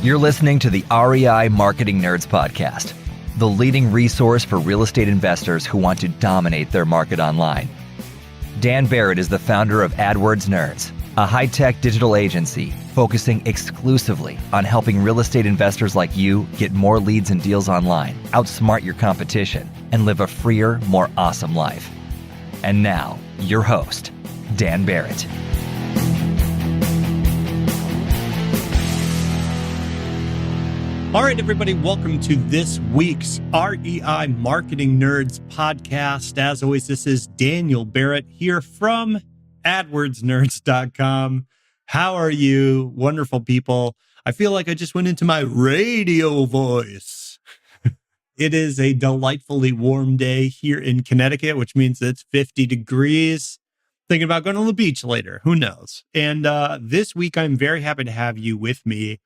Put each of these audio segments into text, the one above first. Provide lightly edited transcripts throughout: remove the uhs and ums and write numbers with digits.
You're listening to the REI Marketing Nerds Podcast, the leading resource for real estate investors who want to dominate their market online. Dan Barrett is the founder of AdWords Nerds, a high-tech digital agency focusing exclusively on helping real estate investors like you get more leads and deals online, outsmart your competition, and live a freer, more awesome life. And now, your host, Dan Barrett. All right, everybody, welcome to this week's REI Marketing Nerds podcast. As always, this is Daniel Barrett here from AdWordsNerds.com. How are you? Wonderful people. I feel like I just went into my radio voice. It is a delightfully warm day here in Connecticut, which means it's 50 degrees. Thinking about going to the beach later. Who knows? And this week, I'm very happy to have you with me.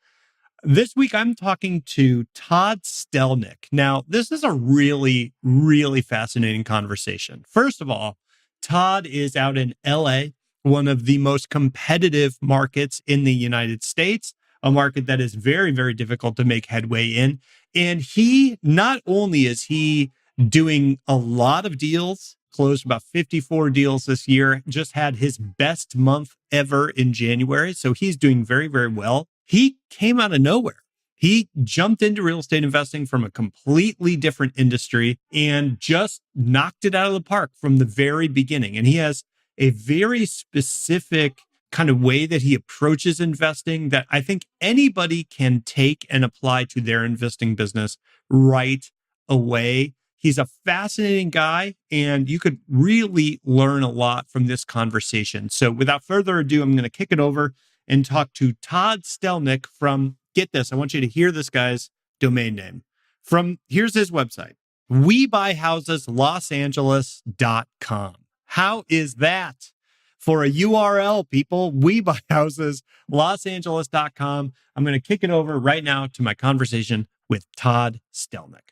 This week, I'm talking to Todd Stelnick. Now, this is a really, really fascinating conversation. First of all, Todd is out in LA, one of the most competitive markets in the United States, a market that is very, very difficult to make headway in. And he, not only is he doing a lot of deals, closed about 54 deals this year, just had his best month ever in January. So he's doing very, very well. He came out of nowhere. He jumped into real estate investing from a completely different industry and just knocked it out of the park from the very beginning. And he has a very specific kind of way that he approaches investing that I think anybody can take and apply to their investing business right away. He's a fascinating guy, and you could really learn a lot from this conversation. So without further ado, I'm going to kick it over and talk to Todd Stelnick from, get this, I want you to hear this guy's domain name. Here's his website, WeBuyHousesLosAngeles.com. How is that for a URL, people? WeBuyHousesLosAngeles.com. I'm going to kick it over right now to my conversation with Todd Stelnick.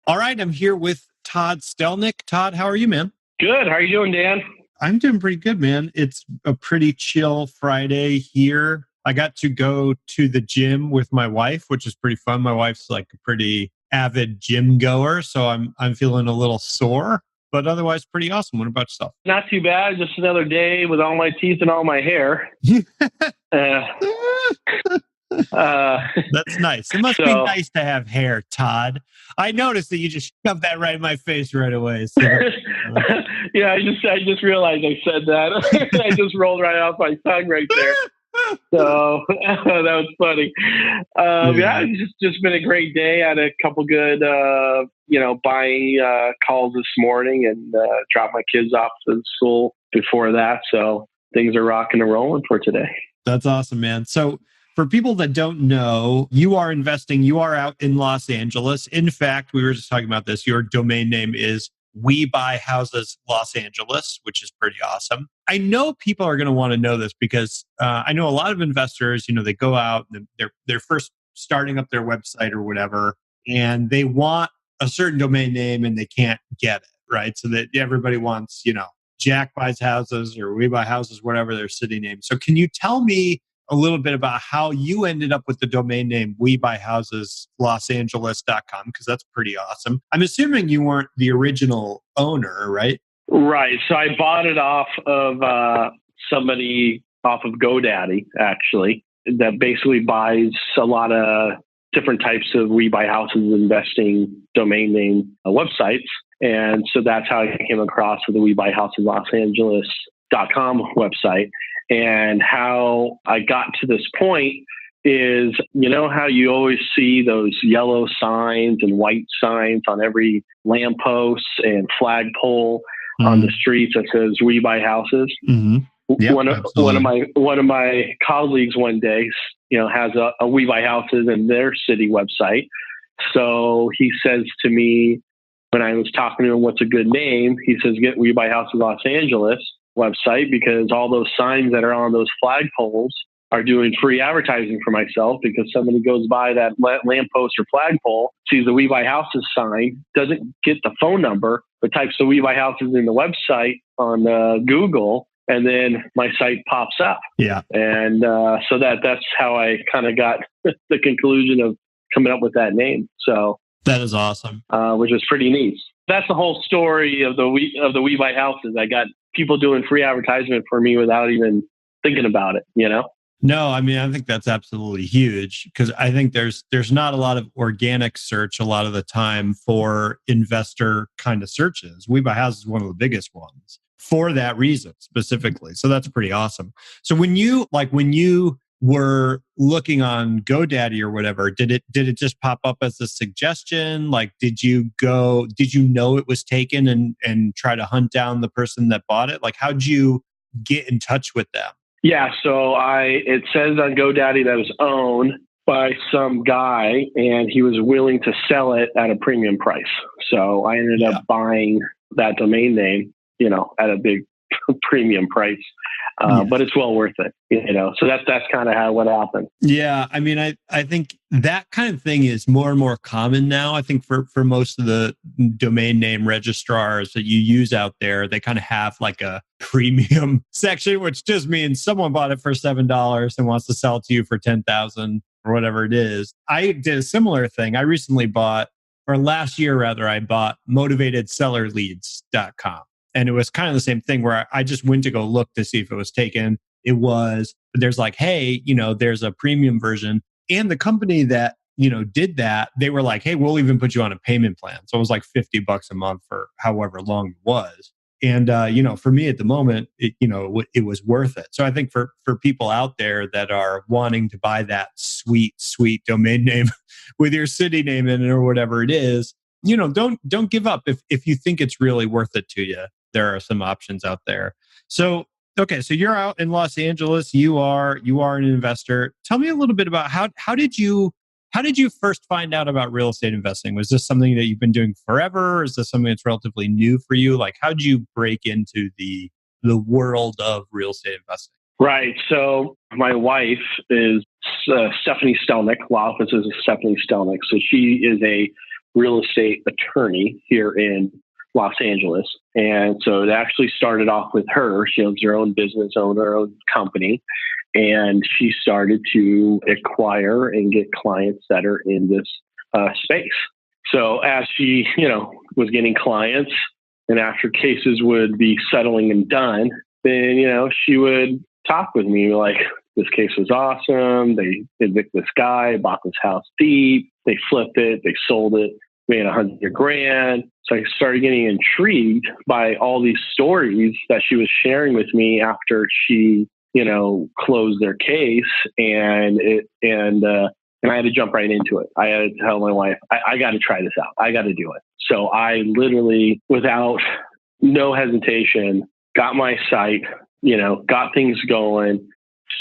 All right, I'm here with Todd Stelnick. Todd, how are you, man? Good. How are you doing, Dan? I'm doing pretty good, man. It's a pretty chill Friday here. I got to go to the gym with my wife, which is pretty fun. My wife's like a pretty avid gym goer, so I'm feeling a little sore, but otherwise pretty awesome. What about yourself? Not too bad. Just another day with all my teeth and all my hair. That's nice. It must be nice to have hair, Todd. I noticed that you just shoved that right in my face right away. So yeah, I just realized I said that. I just rolled right off my tongue right there. So that was funny. Yeah, it's just been a great day. I had a couple good, buying calls this morning and dropped my kids off to school before that. So things are rocking and rolling for today. That's awesome, man. So for people that don't know, you are investing, you are out in Los Angeles. In fact, we were just talking about this. Your domain name is We Buy Houses Los Angeles, which is pretty awesome. I know people are going to want to know this because I know a lot of investors, they go out and they're first starting up their website or whatever, and they want a certain domain name and they can't get it, right? So that everybody wants, Jack Buys Houses or We Buy Houses, whatever their city name. So can you tell me a little bit about how you ended up with the domain name WeBuyHousesLosAngeles.com, because that's pretty awesome. I'm assuming you weren't the original owner, right? Right. So I bought it off of somebody off of GoDaddy, actually, that basically buys a lot of different types of We Buy Houses investing domain name websites. And so that's how I came across with the WeBuyHousesLosAngeles.com website. And how I got to this point is, how you always see those yellow signs and white signs on every lamppost and flagpole on the streets that says "We Buy Houses." Mm-hmm. Yep, one of my colleagues one day, has a We Buy Houses in their city website. So he says to me when I was talking to him, "What's a good name?" He says, "Get We Buy Houses Los Angeles website, because all those signs that are on those flagpoles are doing free advertising for myself, because somebody goes by that lamppost or flagpole, sees the We Buy Houses sign, doesn't get the phone number, but types the We Buy Houses in the website on Google, and then my site pops up. Yeah. And so that's how I kind of got the conclusion of coming up with that name. So that is awesome. Which is pretty neat. That's the whole story of the We Buy Houses. I got people doing free advertisement for me without even thinking about it, you know? No, I mean, I think that's absolutely huge because I think there's not a lot of organic search a lot of the time for investor kind of searches. We Buy Houses is one of the biggest ones for that reason specifically. So that's pretty awesome. So when you were looking on GoDaddy or whatever, did it just pop up as a suggestion? Like, did you know it was taken and try to hunt down the person that bought it? Like, how'd you get in touch with them? Yeah, so it says on GoDaddy that it was owned by some guy and he was willing to sell it at a premium price. So I ended up buying that domain name, you know, at a big premium price. But it's well worth it, you know. So that's kind of what happened. Yeah, I mean, I think that kind of thing is more and more common now. I think for most of the domain name registrars that you use out there, they kind of have like a premium section, which just means someone bought it for $7 and wants to sell it to you for $10,000 or whatever it is. I did a similar thing. I recently bought, or last year rather, I bought motivatedsellerleads.com. And it was kind of the same thing where I just went to go look to see if it was taken. It was, there's like, hey, you know, there's a premium version. And the company that, you know, did that, they were like, hey, we'll even put you on a payment plan. So it was like $50 a month for however long it was. And, you know, for me at the moment, it was worth it. So I think for people out there that are wanting to buy that sweet domain name with your city name in it or whatever it is, you know, don't give up. If you think it's really worth it to you, there are some options out there. So, okay, so you're out in Los Angeles. You are an investor. Tell me a little bit about how did you first find out about real estate investing? Was this something that you've been doing forever? Or is this something that's relatively new for you? Like, how did you break into the world of real estate investing? Right. So my wife is Stephanie Stelnick. Law office is Stephanie Stelnick. So she is a real estate attorney here in Los Angeles. And so it actually started off with her. She owns her own business, owns her own company. And she started to acquire and get clients that are in this space. So as she, you know, was getting clients and after cases would be settling and done, then, you know, she would talk with me like, this case was awesome. They evicted this guy, bought this house deep. They flipped it. They sold it, made $100,000. So I started getting intrigued by all these stories that she was sharing with me after she, you know, closed their case, and I had to jump right into it. I had to tell my wife, I got to try this out. I got to do it. So I literally, without no hesitation, got my site, you know, got things going,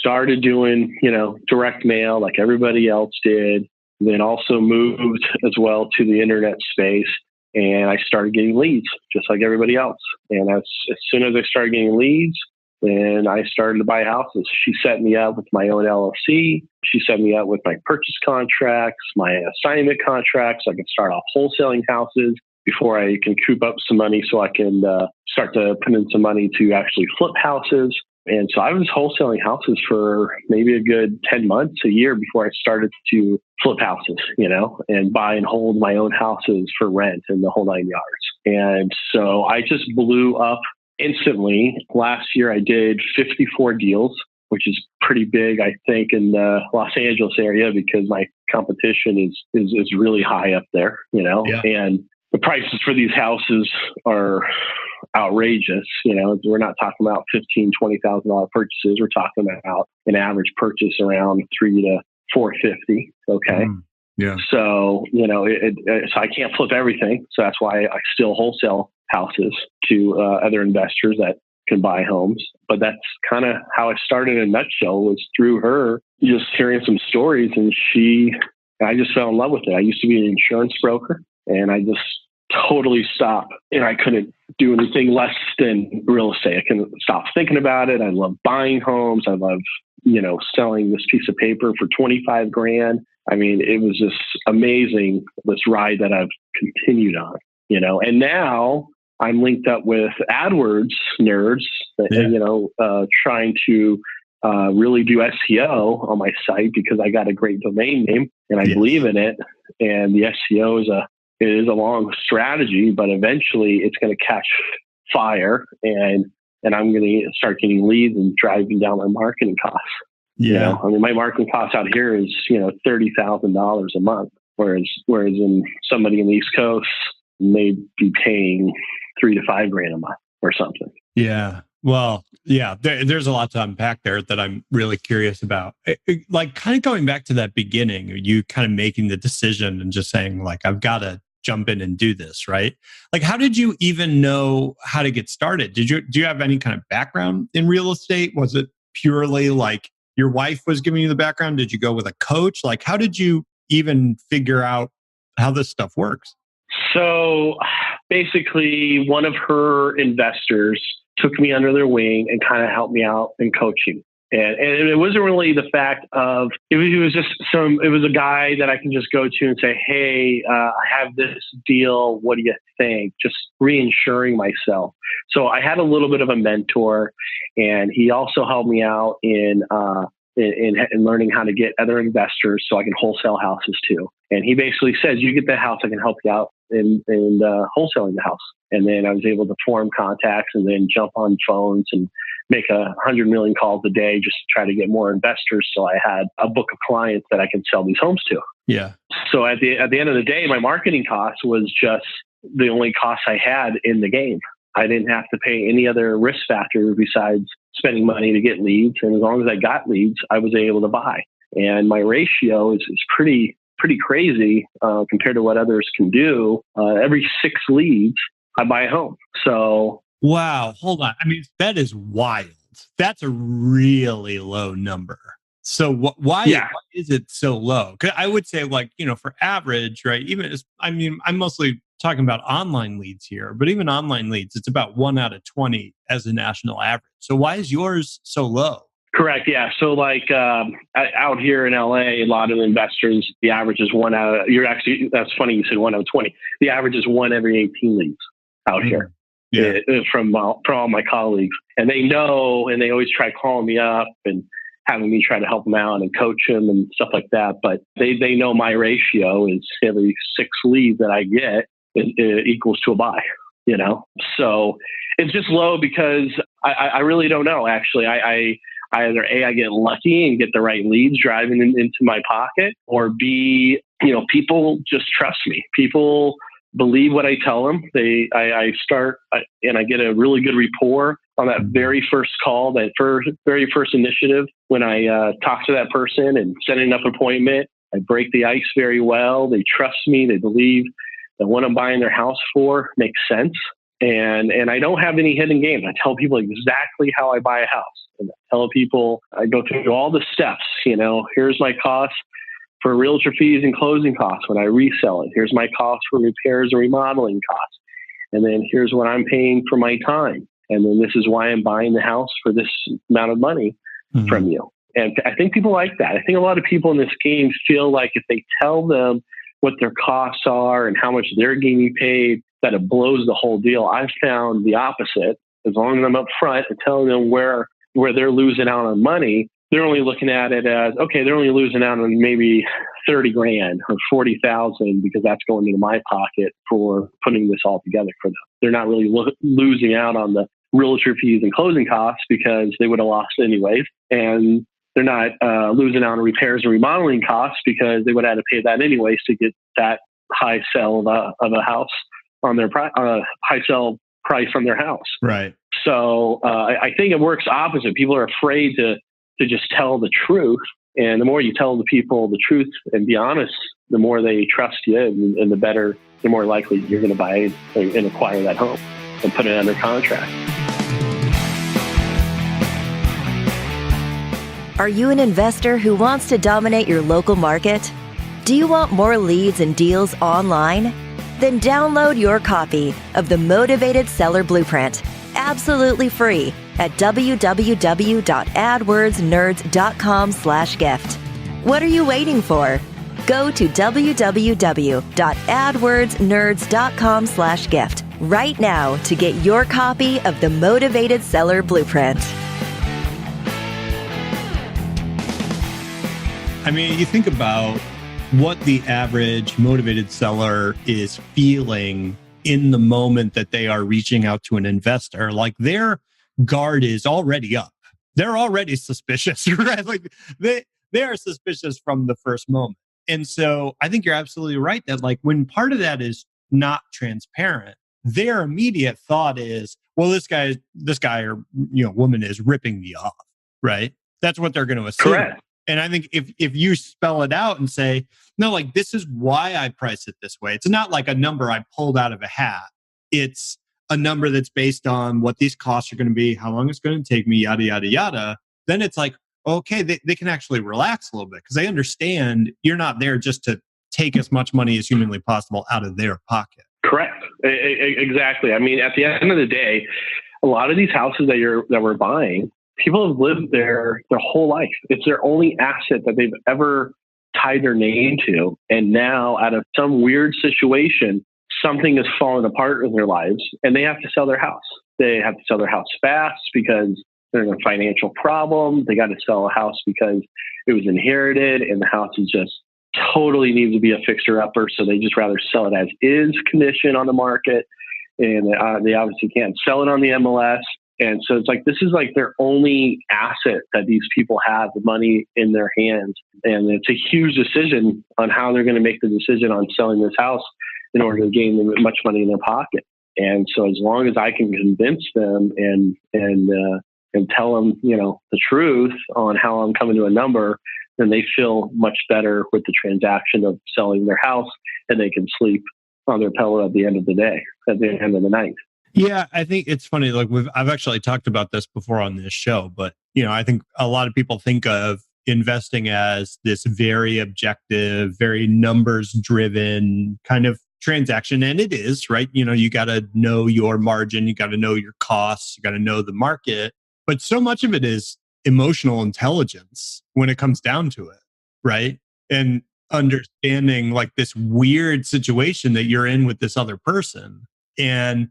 started doing, you know, direct mail like everybody else did. Then also moved as well to the internet space, and I started getting leads just like everybody else. And as soon as I started getting leads, then I started to buy houses. She set me up with my own LLC. She set me up with my purchase contracts, my assignment contracts. So I can start off wholesaling houses before I can coop up some money so I can start to put in some money to actually flip houses. And so I was wholesaling houses for maybe a good 10 months, a year before I started to flip houses, you know, and buy and hold my own houses for rent and the whole 9 yards. And so I just blew up instantly. Last year I did 54 deals, which is pretty big, I think, in the Los Angeles area because my competition is really high up there, you know, and the prices for these houses are outrageous. You know, we're not talking about $15,000, $20,000 purchases. We're talking about an average purchase around $300 to $450. Okay. Yeah. So, you know, so I can't flip everything. So that's why I still wholesale houses to other investors that can buy homes. But that's kind of how I started in a nutshell, was through her, just hearing some stories. And I just fell in love with it. I used to be an insurance broker, and I just totally stopped, and I couldn't do anything less than real estate. I couldn't stop thinking about it. I love buying homes. I love, you know, selling this piece of paper for $25,000. I mean, it was just amazing, this ride that I've continued on, you know, and now I'm linked up with AdWords nerds, trying to really do SEO on my site because I got a great domain name and I believe in it. And the SEO is a long strategy, but eventually it's going to catch fire, and I'm going to start getting leads and driving down my marketing costs. Yeah. My marketing cost out here is, $30,000 a month, whereas in somebody in the East Coast may be paying $3,000 to $5,000 a month or something. Yeah. Well, yeah, there's a lot to unpack there that I'm really curious about. Like, kind of going back to that beginning, you kind of making the decision and just saying, like, I've got to jump in and do this, right? Like, how did you even know how to get started? Do you have any kind of background in real estate? Was it purely like your wife was giving you the background? Did you go with a coach? Like, how did you even figure out how this stuff works? So basically, one of her investors took me under their wing and kind of helped me out in coaching. And it wasn't really the fact of, it was a guy that I can just go to and say, hey, I have this deal. What do you think? Just reinsuring myself. So I had a little bit of a mentor, and he also helped me out in learning how to get other investors so I can wholesale houses too. And he basically says, you get the house, I can help you out in wholesaling the house. And then I was able to form contacts and then jump on phones and make 100 million calls a day just to try to get more investors. So I had a book of clients that I can sell these homes to. Yeah. So at the end of the day, my marketing cost was just the only cost I had in the game. I didn't have to pay any other risk factor besides spending money to get leads. And as long as I got leads, I was able to buy. And my ratio is pretty crazy compared to what others can do. Every 6 leads, I buy a home. So wow, hold on. I mean, that is wild. That's a really low number. So why is it so low? 'Cause I would say, like, for average, right? I'm mostly talking about online leads here, but even online leads, it's about 1 out of 20 as a national average. So why is yours so low? Correct. Yeah. So like out here in LA, a lot of investors, the average is 1 out of, that's funny you said 1 out of 20. The average is 1 every 18 leads out here. Yeah. From all my colleagues. And they know, and they always try calling me up and having me try to help them out and coach them and stuff like that. But they know my ratio is every 6 leads that I get it equals to a buy, So it's just low because I really don't know. Actually, I either A, I get lucky and get the right leads driving into my pocket, or B, people just trust me. People believe what I tell them. I start and I get a really good rapport on that very first call, that very first initiative. When I talk to that person and set an appointment, I break the ice very well. They trust me. They believe that what I'm buying their house for makes sense. And I don't have any hidden games. I tell people exactly how I buy a house. And I tell people, I go through all the steps. Here's my cost for realtor fees and closing costs when I resell it. Here's my cost for repairs and remodeling costs. And then here's what I'm paying for my time. And then this is why I'm buying the house for this amount of money from you. And I think people like that. I think a lot of people in this game feel like if they tell them what their costs are and how much they're getting paid, that it blows the whole deal. I've found the opposite. As long as I'm up front and telling them where they're losing out on money, they're only looking at it as, okay, they're only losing out on maybe $30,000 or $40,000 because that's going into my pocket for putting this all together for them. They're not really losing out on the realtor fees and closing costs because they would have lost anyways. And they're not losing out on repairs and remodeling costs because they would have had to pay that anyways to get that high sell of a house on their high sell price on their house. Right. So I think it works opposite. People are afraid to just tell the truth. And the more you tell the people the truth and be honest, the more they trust you and the more likely you're going to buy and acquire that home and put it under contract. Are you an investor who wants to dominate your local market? Do you want more leads and deals online? Then download your copy of the Motivated Seller Blueprint, absolutely free, at www.adwordsnerds.com/gift. What are you waiting for? Go to www.adwordsnerds.com/gift right now to get your copy of the Motivated Seller Blueprint. I mean, you think about what the average motivated seller is feeling in the moment that they are reaching out to an investor. Like their guard is already up. They're already suspicious, right? Like they are suspicious from the first moment. And so I think you're absolutely right that like when part of that is not transparent, their immediate thought is, well, this guy or woman is ripping me off, right? That's what they're going to assume. Correct. And I think if you spell it out and say, no, like this is why I price it this way. It's not like a number I pulled out of a hat. It's a number that's based on what these costs are going to be, how long it's going to take me, yada, yada, yada. Then it's like, okay, they can actually relax a little bit because they understand you're not there just to take as much money as humanly possible out of their pocket. Correct. Exactly. I mean, at the end of the day, a lot of these houses that we're buying, people have lived there their whole life. It's their only asset that they've ever tied their name to. And now out of some weird situation, something has fallen apart in their lives and they have to sell their house. They have to sell their house fast because they're in a financial problem. They got to sell a house because it was inherited and the house is just totally needs to be a fixer-upper. So they just rather sell it as is condition on the market. And they obviously can't sell it on the MLS. And so it's like, this is like their only asset that these people have, the money in their hands. And it's a huge decision on how they're going to make the decision on selling this house in order to gain much money in their pocket. And so as long as I can convince them and tell them, the truth on how I'm coming to a number, then they feel much better with the transaction of selling their house and they can sleep on their pillow at the end of the day, at the end of the night. Yeah, I think it's funny. Like I've actually talked about this before on this show, but I think a lot of people think of investing as this very objective, very numbers driven kind of transaction. And it is, right? You got to know your margin, you got to know your costs, you got to know the market. But so much of it is emotional intelligence when it comes down to it, right? And understanding like this weird situation that you're in with this other person. And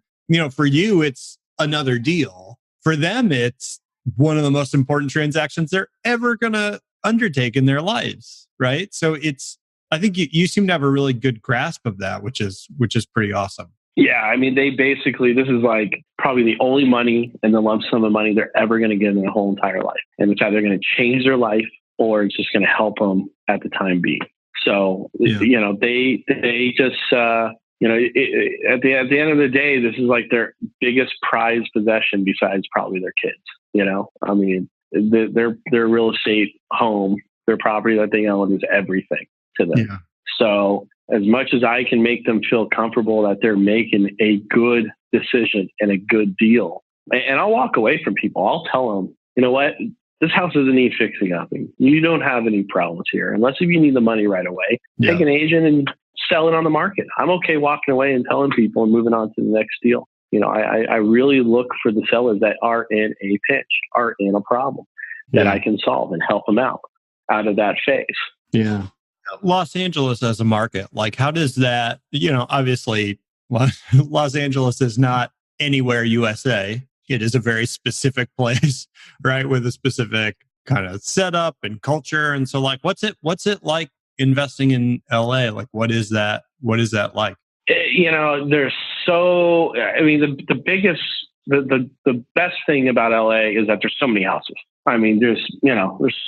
for you, it's another deal. For them, it's one of the most important transactions they're ever going to undertake in their lives, right? So I think you seem to have a really good grasp of that, which is pretty awesome. Yeah, I mean, this is like probably the only money and the lump sum of money they're ever going to get in their whole entire life. And it's either going to change their life or it's just going to help them at the time being. So, they just... at the end of the day, this is like their biggest prized possession besides probably their kids. I mean, their real estate home, their property that they own is everything to them. Yeah. So as much as I can make them feel comfortable that they're making a good decision and a good deal, and I'll walk away from people, I'll tell them, you know what? This house doesn't need fixing up. You don't have any problems here. Unless if you need the money right away, take an agent and sell it on the market. I'm okay walking away and telling people and moving on to the next deal. I really look for the sellers that are in a pinch, are in a problem that I can solve and help them out of that phase. Yeah. Los Angeles as a market, like how does that, obviously Los Angeles is not anywhere USA. It is a very specific place, right? With a specific kind of setup and culture. And so like, what's it like investing in LA? Like, what is that like? There's the biggest, the best thing about LA is that there's so many houses. I mean, there's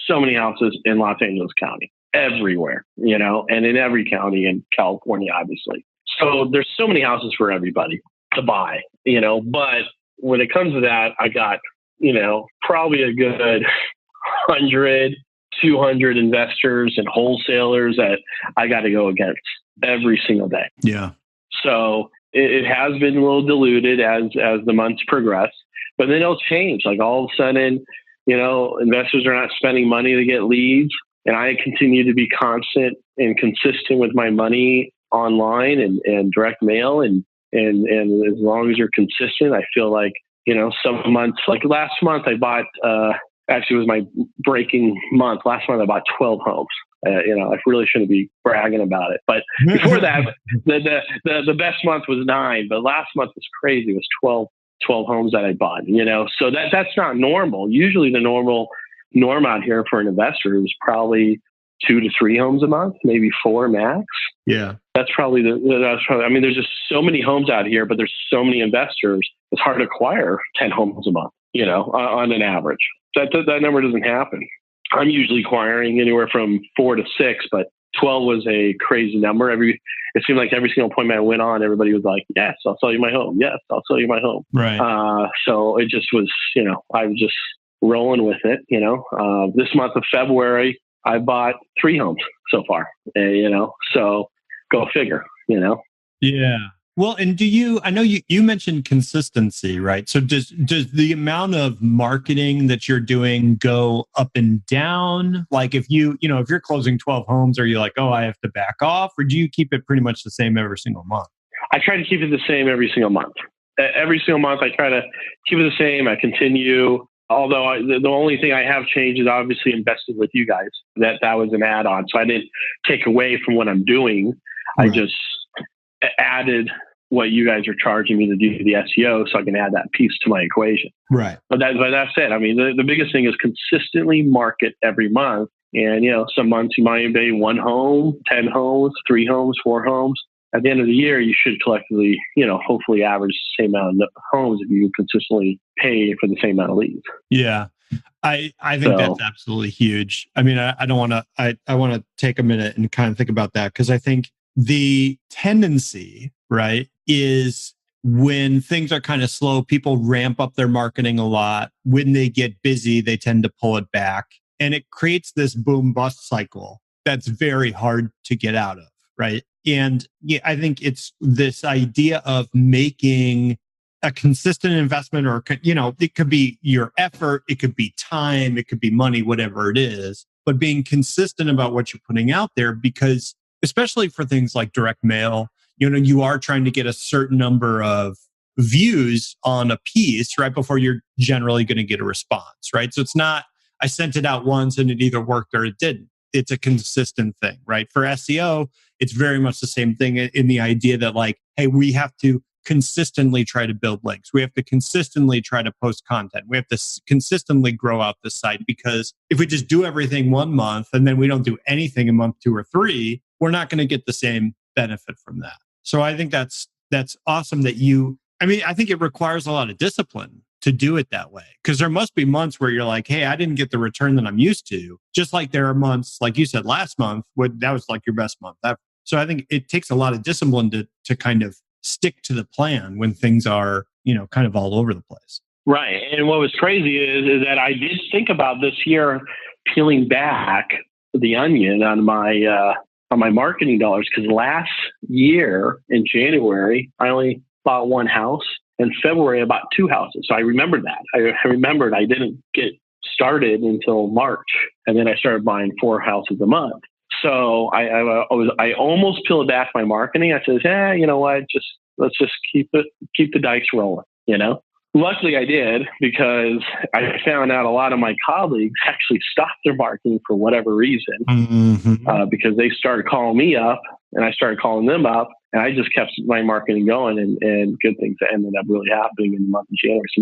so many houses in Los Angeles County, everywhere, and in every county in California, obviously. So there's so many houses for everybody to buy, but when it comes to that, I got, probably a good 100, 200 investors and wholesalers that I got to go against every single day. Yeah. So it has been a little diluted as the months progress, but then it'll change. Like all of a sudden, investors are not spending money to get leads, and I continue to be constant and consistent with my money online and direct mail. And as long as you're consistent, I feel like, some months, like last month I bought, actually it was my breaking month. Last month I bought 12 homes. I really shouldn't be bragging about it. But before that, the best month was 9, but last month was crazy. It was 12 homes that I bought, so that's not normal. Usually the norm out here for an investor is probably 2 to 3 homes a month, maybe 4 max. Yeah. That's probably, I mean, there's just so many homes out here, but there's so many investors. It's hard to acquire 10 homes a month, on an average. That number doesn't happen. I'm usually acquiring anywhere from 4 to 6, but 12 was a crazy number. It seemed like every single appointment I went on, everybody was like, yes, I'll sell you my home. Yes, I'll sell you my home. Right. So it just was, I was just rolling with it. This month of February, I bought 3 homes so far, so go figure, Yeah. Well, and I know you mentioned consistency, right? So does the amount of marketing that you're doing go up and down? Like if if you're closing 12 homes, are you like, oh, I have to back off? Or do you keep it pretty much the same every single month? I try to keep it the same every single month. Every single month, I try to keep it the same. I continue. Although the only thing I have changed is obviously invested with you guys. That was an add-on. So I didn't take away from what I'm doing. Right. I just added what you guys are charging me to do the SEO so I can add that piece to my equation. Right. But that's it. I mean, the biggest thing is consistently market every month. And, some months you might be 1 home, 10 homes, 3 homes, 4 homes. At the end of the year, you should collectively, hopefully average the same amount of homes if you consistently pay for the same amount of leads. Yeah. I think that's absolutely huge. I mean, I don't want to, I want to take a minute and kind of think about that, because I think the tendency, right, is when things are kind of slow, people ramp up their marketing a lot. When they get busy, they tend to pull it back. And it creates this boom bust cycle that's very hard to get out of, right? And I think it's this idea of making a consistent investment, or, it could be your effort, it could be time, it could be money, whatever it is, but being consistent about what you're putting out there, because especially for things like direct mail, you are trying to get a certain number of views on a piece right before you're generally going to get a response, right? So it's not, I sent it out once and it either worked or it didn't. It's a consistent thing, right? For SEO, it's very much the same thing in the idea that, like, hey, we have to consistently try to build links. We have to consistently try to post content. We have to consistently grow out the site, because if we just do everything 1 month and then we don't do anything in month 2 or 3, we're not going to get the same benefit from that. So I think that's awesome that I think it requires a lot of discipline to do it that way, because there must be months where you're like, hey, I didn't get the return that I'm used to. Just like there are months, like you said, last month, that was like your best month ever. So I think it takes a lot of discipline to kind of stick to the plan when things are, kind of all over the place. Right. And what was crazy is that I did think about this year peeling back the onion on my marketing dollars, because last year in January, I only bought 1 house. In February, I bought 2 houses. So I remembered that. I remembered I didn't get started until March, and then I started buying 4 houses a month. So I almost peeled back my marketing. I said, you know what? Let's just keep the dice rolling. Luckily, I did, because I found out a lot of my colleagues actually stopped their marketing for whatever reason, because they started calling me up and I started calling them up, and I just kept my marketing going, and good things ended up really happening in the month of January. So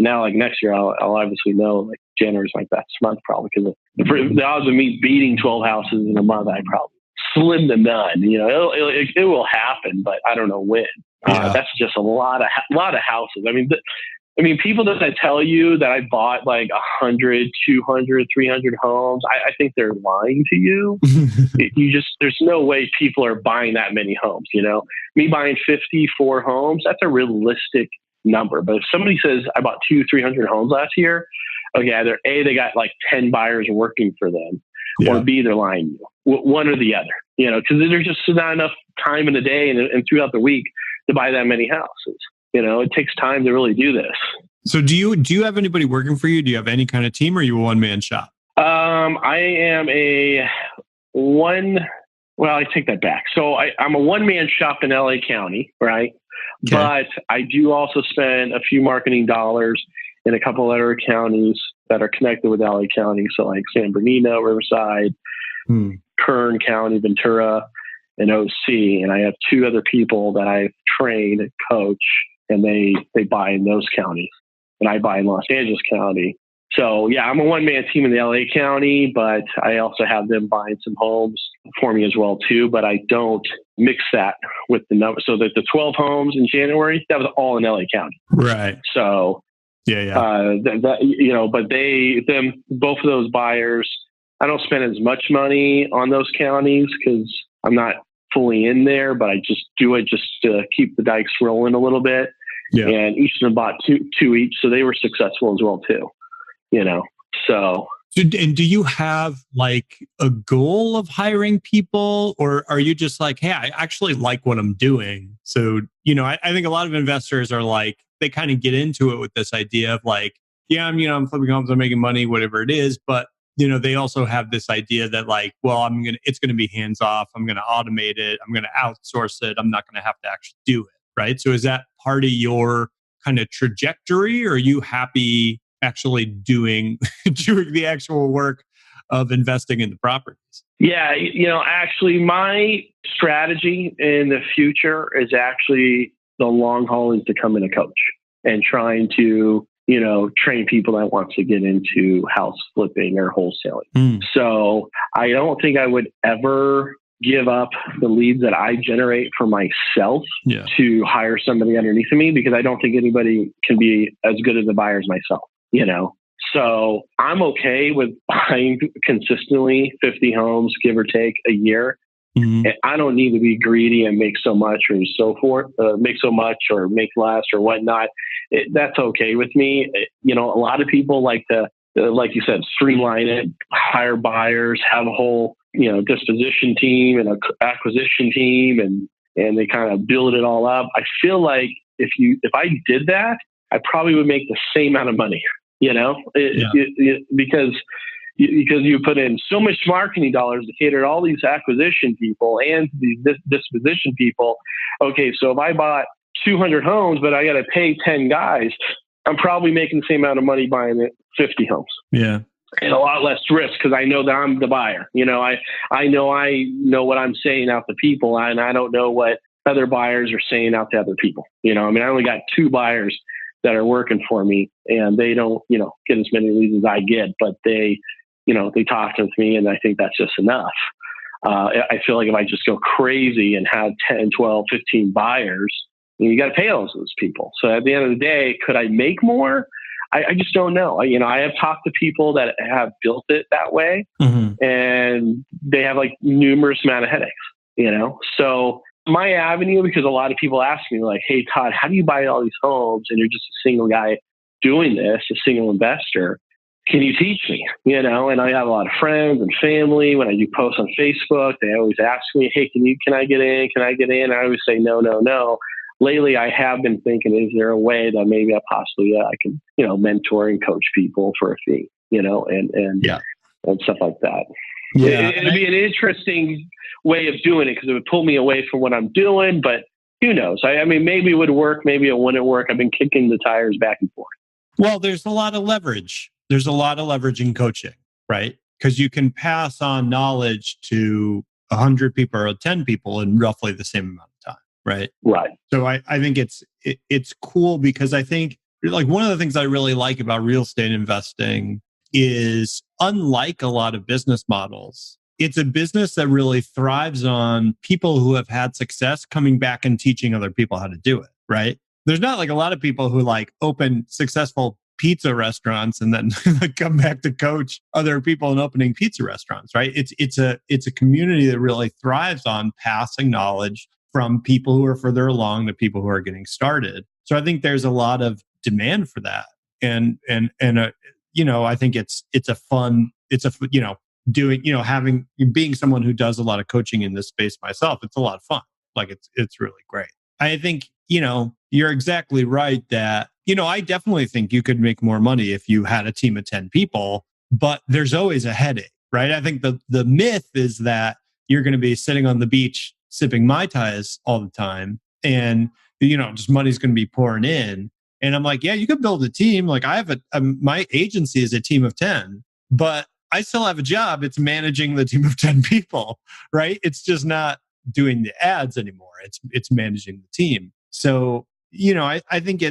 now like next year, I'll obviously know, like, January is my best month, probably, because the odds of me beating 12 houses in a month, I probably slim to none. It will happen, but I don't know when. That's just a lot of houses. I mean, people that tell you that I bought like 100, 200, 300 homes, I think they're lying to you. There's no way people are buying that many homes. Me buying 54 homes, that's a realistic number. But if somebody says I bought 200-300 homes last year, okay, either A, they got like 10 buyers working for them, or B, they're lying to you. One or the other, because there's just not enough time in the day and throughout the week to buy that many houses. It takes time to really do this. So do you have anybody working for you? Do you have any kind of team, or are you a one-man shop? I am I take that back. So I'm a one-man shop in LA County, right? Okay. But I do also spend a few marketing dollars in a couple other counties that are connected with LA County. So like San Bernardino, Riverside, Kern County, Ventura, and OC. And I have 2 other people that I've trained and coach, and they buy in those counties. And I buy in Los Angeles County. So yeah, I'm a one-man team in the LA County, but I also have them buying some homes for me as well too. But I don't mix that with the number. So that the 12 homes in January, that was all in LA County. Right. So but both of those buyers, I don't spend as much money on those counties because I'm not fully in there, but I just do it just to keep the dikes rolling a little bit. Yeah. And each of them bought two each. So they were successful as well too, so. And do you have like a goal of hiring people, or are you just like, hey, I actually like what I'm doing? So, I think a lot of investors are like, they kind of get into it with this idea of like, yeah, I'm flipping homes, I'm making money, whatever it is. But, they also have this idea that like, well, it's going to be hands off. I'm going to automate it. I'm going to outsource it. I'm not going to have to actually do it. Right. So is that part of your kind of trajectory, or are you happy actually doing the actual work of investing in the properties? Yeah. Actually my strategy in the future is actually the long haul is to come in a coach and trying to, train people that want to get into house flipping or wholesaling. So I don't think I would ever give up the leads that I generate for myself to hire somebody underneath of me, because I don't think anybody can be as good as a buyer as myself, So I'm okay with buying consistently 50 homes, give or take a year. And I don't need to be greedy and make so much or so forth, make so much or make less or whatnot. That's okay with me. A lot of people like to, like you said, streamline it, hire buyers, have a whole, disposition team and an acquisition team, and they kind of build it all up. I feel like if I did that, I probably would make the same amount of money, because you put in so much marketing dollars to cater to all these acquisition people and these disposition people. Okay, so if I bought 200 homes, but I got to pay 10 guys, I'm probably making the same amount of money buying 50 homes. Yeah. And a lot less risk because I know that I'm the buyer. I know what I'm saying out to people, and I don't know what other buyers are saying out to other people. I only got 2 buyers that are working for me, and they don't, get as many leads as I get, but they talk with me, and I think that's just enough. I feel like if I just go crazy and have 10, 12, 15 buyers, you got to pay those people. So at the end of the day, could I make more? I just don't know. I have talked to people that have built it that way, and they have like numerous amount of headaches, So my avenue, because a lot of people ask me like, hey, Todd, how do you buy all these homes? And you're just a single guy doing this, a single investor. Can you teach me? And I have a lot of friends and family. When I do posts on Facebook, they always ask me, hey, can I get in? Can I get in? I always say, no. Lately, I have been thinking, is there a way that maybe I can, mentor and coach people for a fee, and stuff like that. Yeah. It'd be an interesting way of doing it because it would pull me away from what I'm doing, but who knows? I mean, maybe it would work. Maybe it wouldn't work. I've been kicking the tires back and forth. Well, there's a lot of leverage. There's a lot of leverage in coaching, right? Because you can pass on knowledge to 100 people or 10 people in roughly the same amount of time, right? Right. So I think it's cool because I think like one of the things I really like about real estate investing is unlike a lot of business models, it's a business that really thrives on people who have had success coming back and teaching other people how to do it, right? There's not like a lot of people who like open successful pizza restaurants and then come back to coach other people in opening pizza restaurants, right? It's a community that really thrives on passing knowledge from people who are further along to people who are getting started. So I think there's a lot of demand for that, and I think being someone who does a lot of coaching in this space myself, it's a lot of fun. Like it's really great. I think you're exactly right that I definitely think you could make more money if you had a team of 10 people, but there's always a headache, right? I think the myth is that you're going to be sitting on the beach sipping Mai Tais all the time and, just money's going to be pouring in. And I'm like, yeah, you could build a team. Like I have my agency is a team of 10, but I still have a job. It's managing the team of 10 people, right? It's just not doing the ads anymore. It's managing the team. So, I think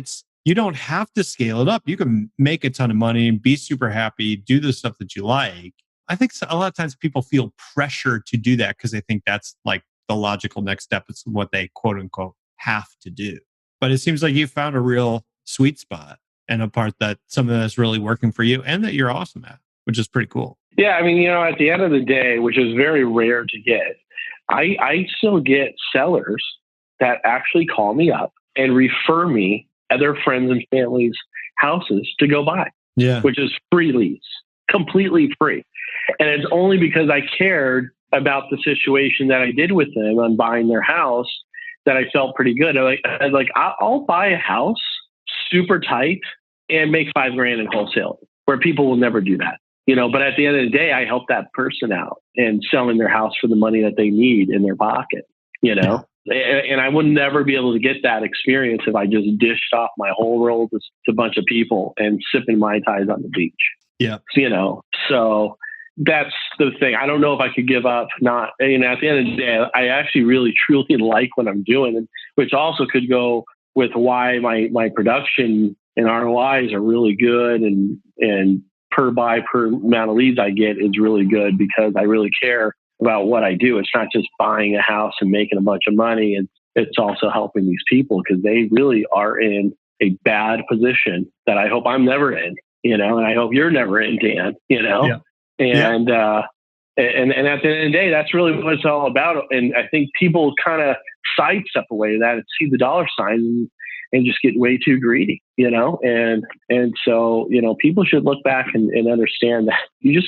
you don't have to scale it up. You can make a ton of money, be super happy, do the stuff that you like. I think a lot of times people feel pressure to do that because they think that's like the logical next step. It's what they quote unquote have to do. But it seems like you found a real sweet spot and a part that something that's really working for you and that you're awesome at, which is pretty cool. Yeah, I mean, at the end of the day, which is very rare to get, I still get sellers that actually call me up and refer me at their friends and family's houses to go buy, which is free leads, completely free. And it's only because I cared about the situation that I did with them on buying their house that I felt pretty good. I'll buy a house super tight and make $5,000 in wholesale, where people will never do that. But at the end of the day, I help that person out and selling their house for the money that they need in their pocket, and I would never be able to get that experience if I just dished off my whole world to a bunch of people and sipping Mai Tais on the beach. Yeah. So that's the thing. I don't know if I could give up. At the end of the day, I actually really, truly like what I'm doing, which also could go with why my production and ROIs are really good and per amount of leads I get is really good because I really care about what I do. It's not just buying a house and making a bunch of money. And it's also helping these people because they really are in a bad position that I hope I'm never in, and I hope you're never in, Dan, Yeah. And at the end of the day, that's really what it's all about. And I think people kind of sidestep away that and see the dollar sign and just get way too greedy, and so, people should look back and understand that you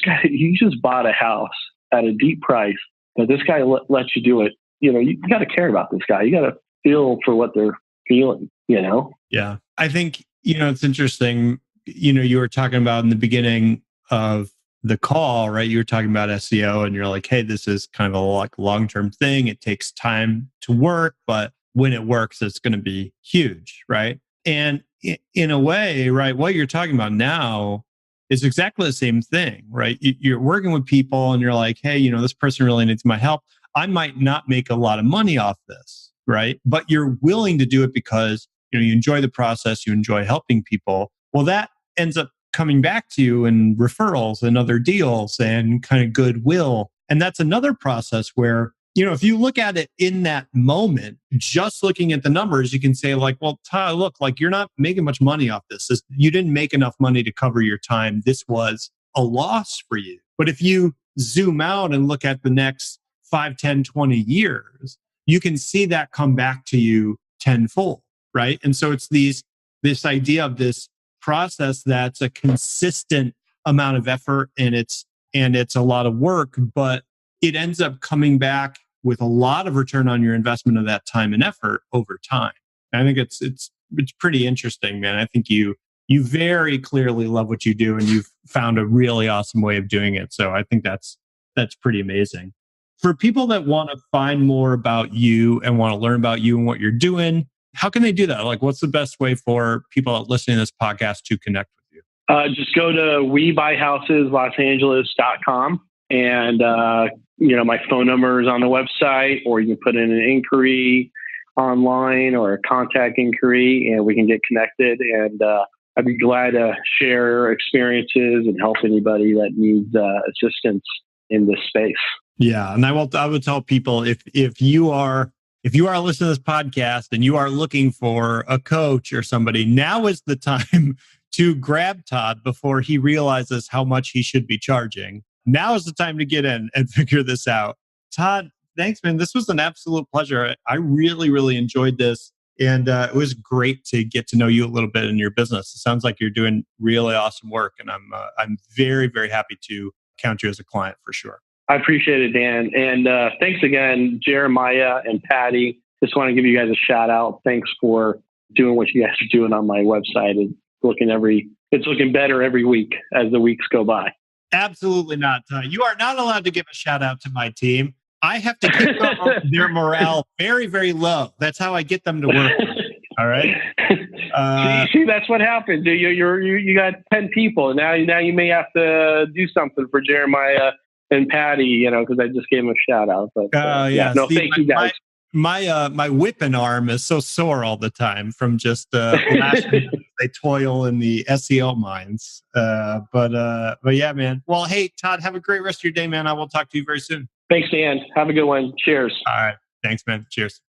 just bought a house at a deep price, but this guy lets you do it. You got to care about this guy. You got to feel for what they're feeling, Yeah. I think, it's interesting, you were talking about in the beginning of the call, right? You were talking about SEO and you're like, hey, this is kind of a long-term thing. It takes time to work, but when it works, it's going to be huge, right? And in a way, right, what you're talking about now is exactly the same thing, right? You're working with people and you're like, hey, this person really needs my help. I might not make a lot of money off this, right? But you're willing to do it because, you enjoy the process, you enjoy helping people. Well, that ends up coming back to you in referrals and other deals and kind of goodwill. And that's another process where, if you look at it in that moment, just looking at the numbers, you can say like, well, Todd, look, like you're not making much money off this. You didn't make enough money to cover your time. This was a loss for you. But if you zoom out and look at the next 5, 10, 20 years, you can see that come back to you tenfold, right? And so it's this idea of this process that's a consistent amount of effort and it's a lot of work, but it ends up coming back with a lot of return on your investment of that time and effort over time. And I think it's pretty interesting, man. I think you very clearly love what you do and you've found a really awesome way of doing it. So I think that's pretty amazing. For people that want to find more about you and want to learn about you and what you're doing, how can they do that? Like, what's the best way for people listening to this podcast to connect with you? Just go to WeBuyHousesLosAngeles.com and, my phone number is on the website, or you can put in an inquiry online or a contact inquiry and we can get connected. And I'd be glad to share experiences and help anybody that needs assistance in this space. Yeah. And I would tell people if you are listening to this podcast and you are looking for a coach or somebody, now is the time to grab Todd before he realizes how much he should be charging. Now is the time to get in and figure this out. Todd, thanks, man. This was an absolute pleasure. I really, really enjoyed this. And it was great to get to know you a little bit in your business. It sounds like you're doing really awesome work. And I'm very, very happy to count you as a client for sure. I appreciate it, Dan. And thanks again, Jeremiah and Patty. Just want to give you guys a shout out. Thanks for doing what you guys are doing on my website. It's looking better every week as the weeks go by. Absolutely not. You are not allowed to give a shout out to my team. I have to keep their morale very, very low. That's how I get them to work. All right. See, that's what happens. You got 10 people. Now you may have to do something for Jeremiah and Patty, because I just gave them a shout out. But yeah. No, See, thank you guys. My whipping arm is so sore all the time from just lashing. They toil in the SEO mines. But yeah, man. Well, hey, Todd, have a great rest of your day, man. I will talk to you very soon. Thanks, Dan. Have a good one. Cheers. All right. Thanks, man. Cheers.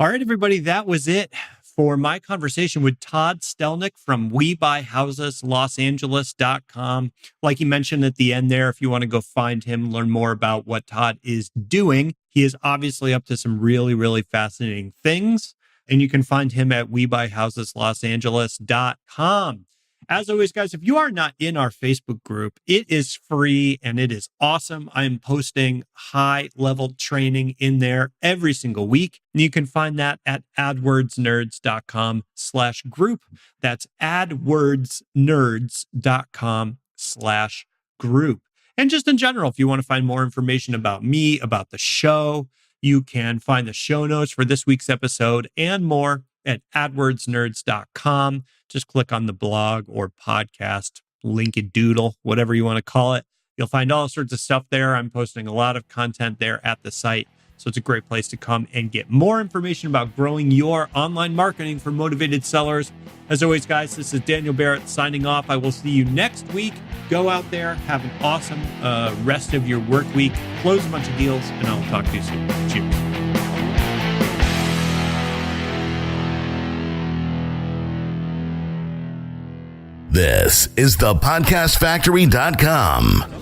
All right, everybody. That was it for my conversation with Todd Stelnick from WeBuyHousesLosAngeles.com. Like he mentioned at the end there, if you want to go find him, learn more about what Todd is doing, he is obviously up to some really, really fascinating things. And you can find him at WeBuyHousesLosAngeles.com. As always, guys, if you are not in our Facebook group, it is free and it is awesome. I am posting high-level training in there every single week. And you can find that at AdWordsNerds.com/group. That's AdWordsNerds.com/group. And just in general, if you want to find more information about me, about the show, you can find the show notes for this week's episode and more at AdWordsNerds.com. Just click on the blog or podcast, link a doodle, whatever you want to call it. You'll find all sorts of stuff there. I'm posting a lot of content there at the site. So it's a great place to come and get more information about growing your online marketing for motivated sellers. As always, guys, this is Daniel Barrett signing off. I will see you next week. Go out there, have an awesome rest of your work week, close a bunch of deals, and I'll talk to you soon. Cheers. This is thepodcastfactory.com.